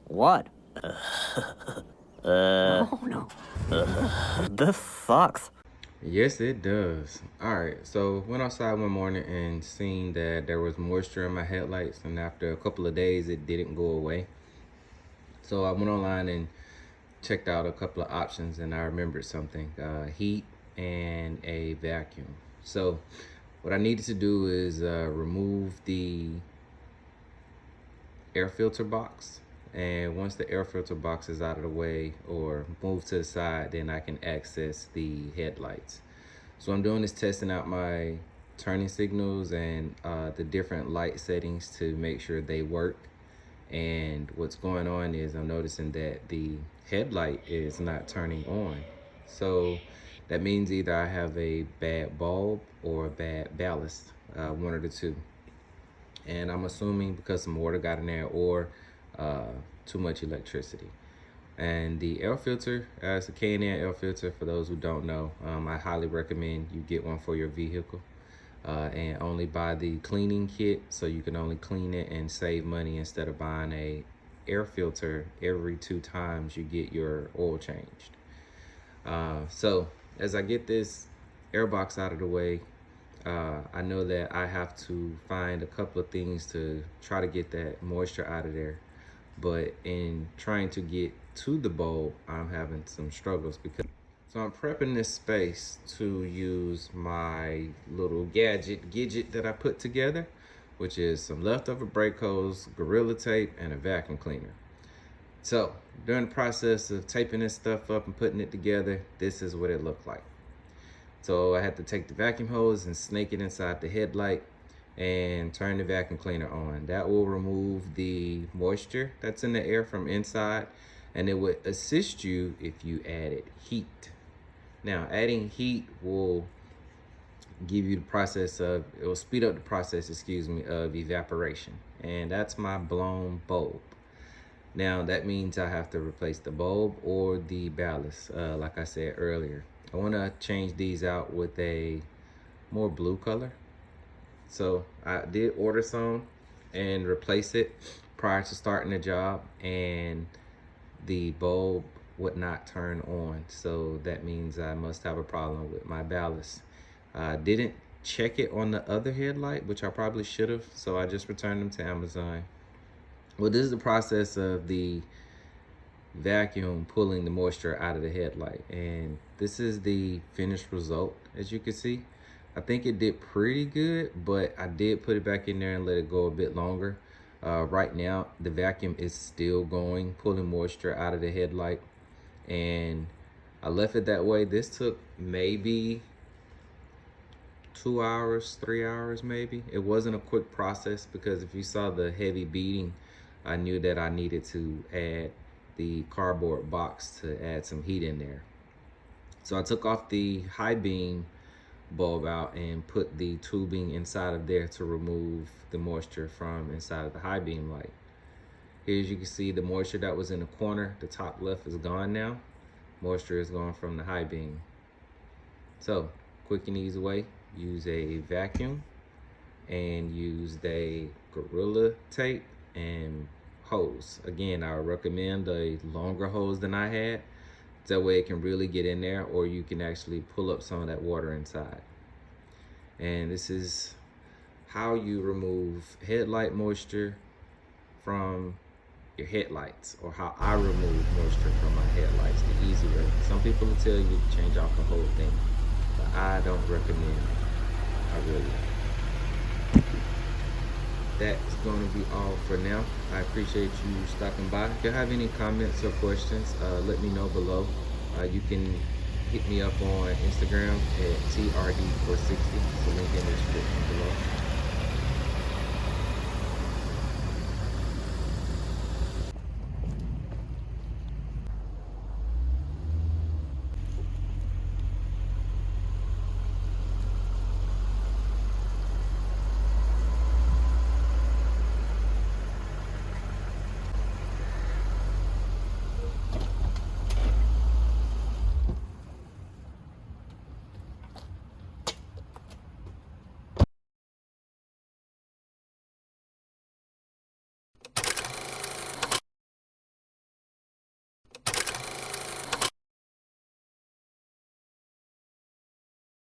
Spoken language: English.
What? Oh, no. This sucks. Yes, it does. All right, so went outside one morning and seen that there was moisture in my headlights, and after a couple of days, it didn't go away. So I went online and checked out a couple of options, and I remembered something: heat and a vacuum. So what I needed to do is remove the air filter box, and once the air filter box is out of the way or moved to the side, then I can access the headlights. So I'm doing is testing out my turning signals and the different light settings to make sure they work. And what's going on is I'm noticing that the headlight is not turning on. So that means either I have a bad bulb or a bad ballast, one of the two. And I'm assuming because some water got in there or too much electricity. And the air filter, it's a K&N air filter. For those who don't know, I highly recommend you get one for your vehicle, and only buy the cleaning kit, so you can only clean it and save money instead of buying a air filter every 2 times you get your oil changed. So as I get this air box out of the way, I know that I have to find a couple of things to try to get that moisture out of there. But in trying to get to the bulb, I'm having some struggles so I'm prepping this space to use my little gadget that I put together, which is some leftover brake hose, Gorilla Tape, and a vacuum cleaner. So during the process of taping this stuff up and putting it together, this is what it looked like. So I had to take the vacuum hose and snake it inside the headlight and turn the vacuum cleaner on. That will remove the moisture that's in the air from inside, and it would assist you if you added heat. Now, adding heat will give you the process of, it will speed up the process, of evaporation. And that's my blown bulb. Now, that means I have to replace the bulb or the ballast, like I said earlier. I want to change these out with a more blue color. So I did order some and replace it prior to starting the job, and the bulb would not turn on. So that means I must have a problem with my ballast. I didn't check it on the other headlight, which I probably should have. So I just returned them to Amazon. Well, this is the process of the vacuum pulling the moisture out of the headlight, and this is the finished result. As you can see, I think it did pretty good, but I did put it back in there and let it go a bit longer. Right now, the vacuum is still going, pulling moisture out of the headlight, and I left it that way. This took maybe 2 hours, 3 hours maybe. It wasn't a quick process because if you saw the heavy beating, I knew that I needed to add the cardboard box to add some heat in there. So I took off the high beam bulb out and put the tubing inside of there to remove the moisture from inside of the high beam light. Here, as you can see, the moisture that was in the corner, the top left, is gone now. Moisture is gone from the high beam. So, quick and easy way, use a vacuum and use a Gorilla Tape and hose. Again, I recommend a longer hose than I had. That way it can really get in there, or you can actually pull up some of that water inside. And this is how you remove headlight moisture from your headlights, or how I remove moisture from my headlights the easy way. Some people will tell you to change out the whole thing, but I don't recommend it. I really don't. That's going to be all for now. I appreciate you stopping by. If you have any comments or questions, let me know below. You can hit me up on Instagram at TRD460. The link in the description below.